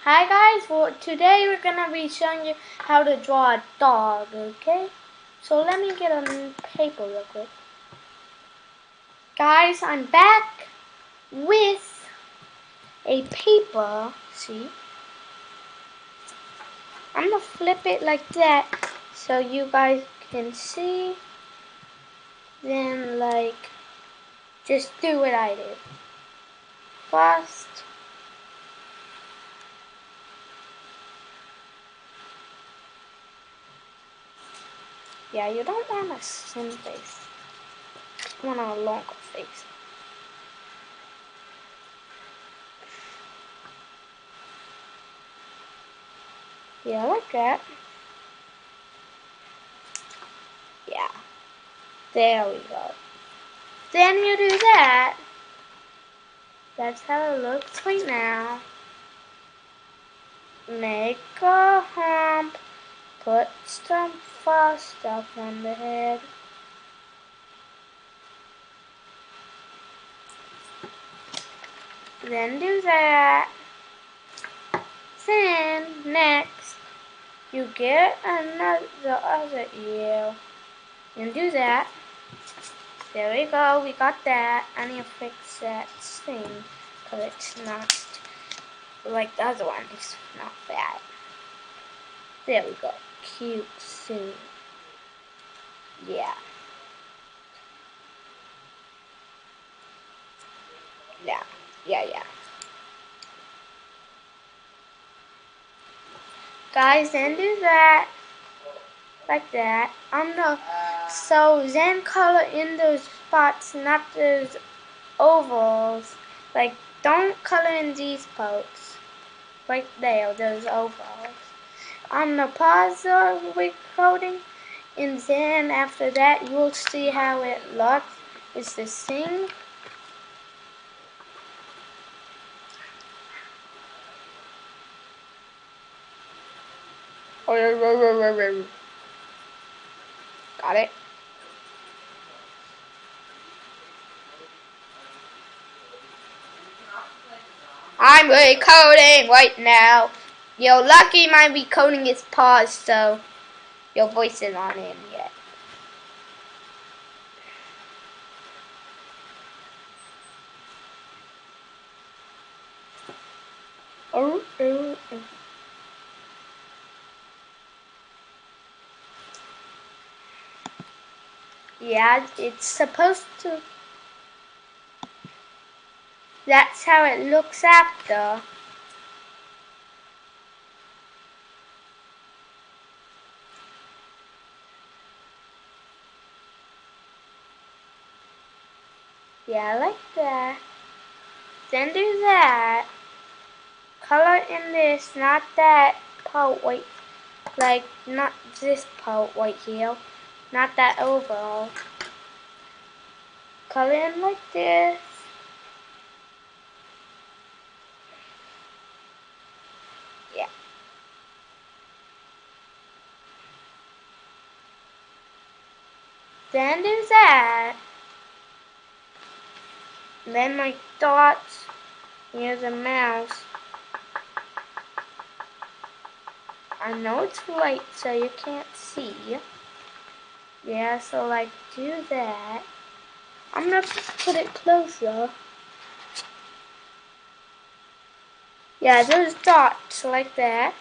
Hi guys, well, today we're gonna be showing you how to draw a dog, okay? So let me get a paper real quick. Guys, I'm back with a paper, see? I'm gonna flip it like that so you guys can see. Then just do what I did. First, yeah, you don't want a thin face. You want a longer face. Yeah, like that. Yeah, there we go. Then you do that. That's how it looks right now. Make a hump. Put some fuzz stuff on the head. Then do that. Then next, you get the other ear and do that. There we go. We got that. I need to fix that thing because it's not like the other one. It's not bad. There we go. Cute thing. Yeah. Yeah. Guys, then do that. Like that. So then color in those spots, not those ovals. Like, don't color in these parts. Right there, those ovals. On the puzzle we're coding, and then after that, you will see how it looks. It's the same. Got it? I'm recoding right now. Yo, Lucky might be coding his paws, so your voice is not in yet. Oh. Yeah, it's supposed to. That's how it looks after. Yeah, like that. Then do that. Color in this, not that part white. Like, not this part right here. Not that overall. Color in like this. Yeah. Then do that. Then my dots. Here's a mouse. I know it's light so you can't see. Yeah, so do that. I'm gonna put it closer. Yeah, those dots like that.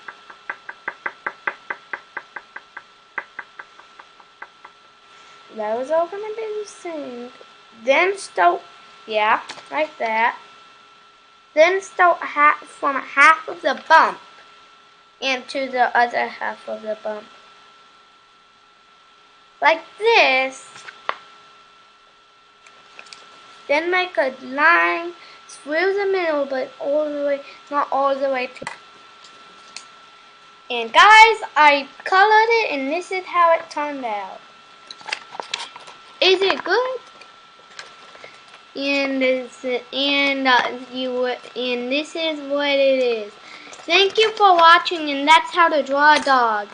That was all gonna be the same. Then start, yeah, like that. Then start from half of the bump and to the other half of the bump. Like this. Then make a line through the middle, but not all the way to. And guys, I colored it, and this is how it turned out. Is it good? And this is what it is. Thank you for watching, and that's how to draw a dog.